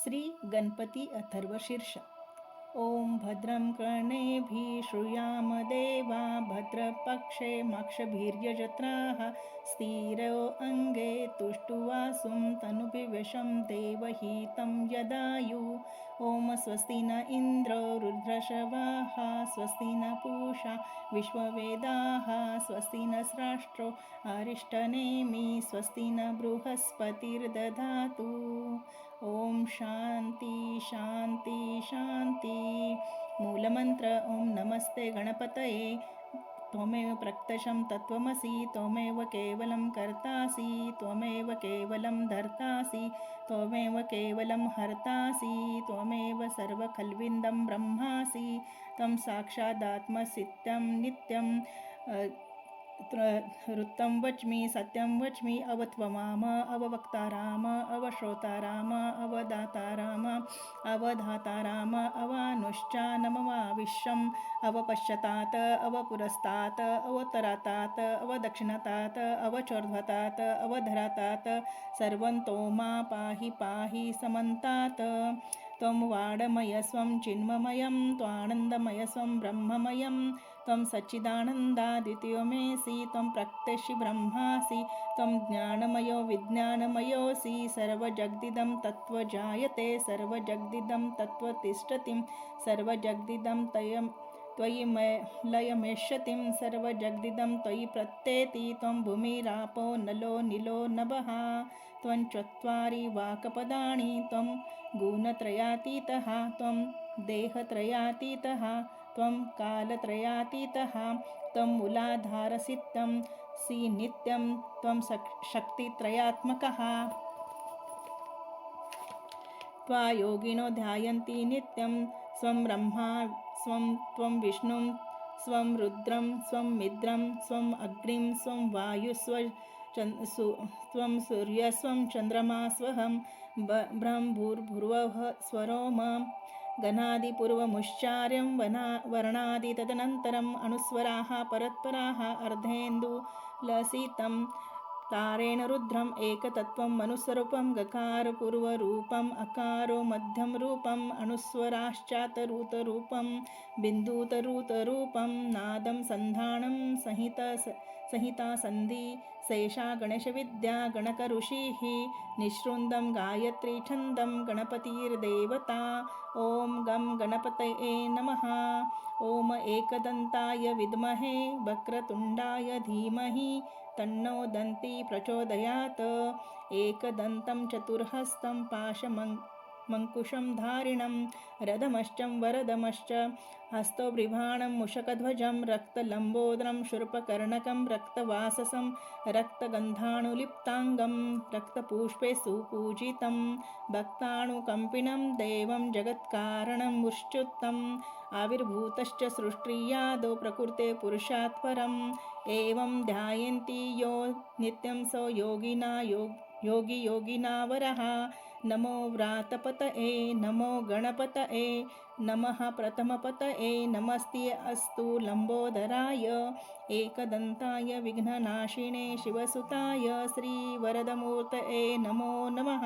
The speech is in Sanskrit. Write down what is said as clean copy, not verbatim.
श्री गणपती अथर्वशीर्ष। ओम भद्रं कर्णेभिः श्रूयाम देवा भद्रपक्षे माक्षभिर्यजत्राः स्थिरो अंगे तुष्टुवासुं तनुभिवशं देवहितं यदायु। ओम स्वस्ति न इंद्रो रुद्रशवाः स्वस्ति न पूषा विश्ववेदाः स्वस्ति न स्राष्ट्रो अरिष्टनेमि स्वस्ति न बृहस्पतिर्दधातु। ओम शांती शांती शांती। मूलमंत्र ओम नमस्ते गणपतये। त्वमेव प्रत्यक्षं तत्त्वमसि त्वमेव केवलं कर्तासि त्वमेव केवलं धर्तासि त्वमेव केवलं हर्तासि त्वमेव सर्वखल्विदं ब्रह्मासि तं साक्षादात्मसित्यं नित्यं ऋतं वच्मि सत्यं वच्मि अवत्वमाम अववक्ताराम अवश्रोताराम अवदाताराम अवधाताराम अवानुश्चानमवाविश्वम् अवपश्यतात् अवपुरस्तात् अवोत्तरातात् अवदक्षिणतात् अवचोर्ध्वतात् अवधरातात् सर्वं तोमा पाहि पाहि समन्तात्। त्वं वाडमयस्वं चिन्मयं त्वानन्दमयस्वं ब्रह्ममयं त्वं सच्चिदानन्दाद्वितीयोऽसि त्वं प्रत्यक्षि ब्रह्मासि त्वं ज्ञानमयो विज्ञानमयोऽसि सर्वजगदिदं तत्त्वजायते सर्वजगदिदं तत्त्वतिष्ठतिं सर्वजगदिदं त्वयि लयमेष्यतिं सर्वजगदिदं त्वयि प्रत्येति त्वं भूमिरापो नलो नीलो नभः त्वं चत्वारि वाक्पदानि त्वं गुणत्रयातीतः त्वं देहत्रयातीतः त्वं कालत्रयातीतः त्वं मूलाधारसिद्धं सि नित्यं त्वं शक्तित्रयात्मकः। त्वा योगिनो ध्यायन्ति नित्यं स्वं ब्रह्मा त्वं विष्णुं स्वं रुद्रं स्वं मित्रं स्वं अग्निं स्वं वायुः त्वं सूर्यः स्वं चन्द्रमा स्वहं ब्रह्मभूर्भुवः स्वरोम गणादिपूर्वमुच्चार्यं वर्णादि तदनन्तरम् अनुस्वराः परत्पराः अर्धेन्दुलसितं तारेण रुद्रम् एकतत्त्वम् अनुस्वरूपं गकारपूर्वरूपम् अकारो मध्यमरूपम् अनुस्वराश्चातरुतरूपं बिन्दुतरुतरूपं नादं सन्धानं संहिता सन्धि शेषा गणेशविद्या गणकऋषिः निःसृन्दं गायत्री छन्दं गणपतिर्देवता। ओम गं गणपतये नमः। ओम एकदन्ताय विद्महे वक्रतुण्डाय धीमहि तन्नो दन्ती प्रचोदयात्। एकदन्तं चतुर्हस्तं पाशमङ्कुशं धारिणं रथमश्चं वरदमश्च हस्तो बिभ्राणं मूषकध्वजं रक्तलम्बोदरं शूर्पकर्णकं रक्तवाससं रक्तगन्धानुलिप्ताङ्गं रक्तपुष्पे सुपूजितं भक्तानुकम्पिनं देवं जगत्कारणं मुष्टुत्तम् आविर्भूतश्च सृष्टियादौ प्रकृते पुरुषात् परम् एवं ध्यायन्ति यो नित्यं स योगी योगिनावरः। नमो व्रातपतये नमो गणपतये नमः प्रथमपतये नमस्ते अस्तु लम्बोदराय एकदन्ताय विघ्ननाशिने शिवसुताय श्रीवरदमूर्तये नमो नमः।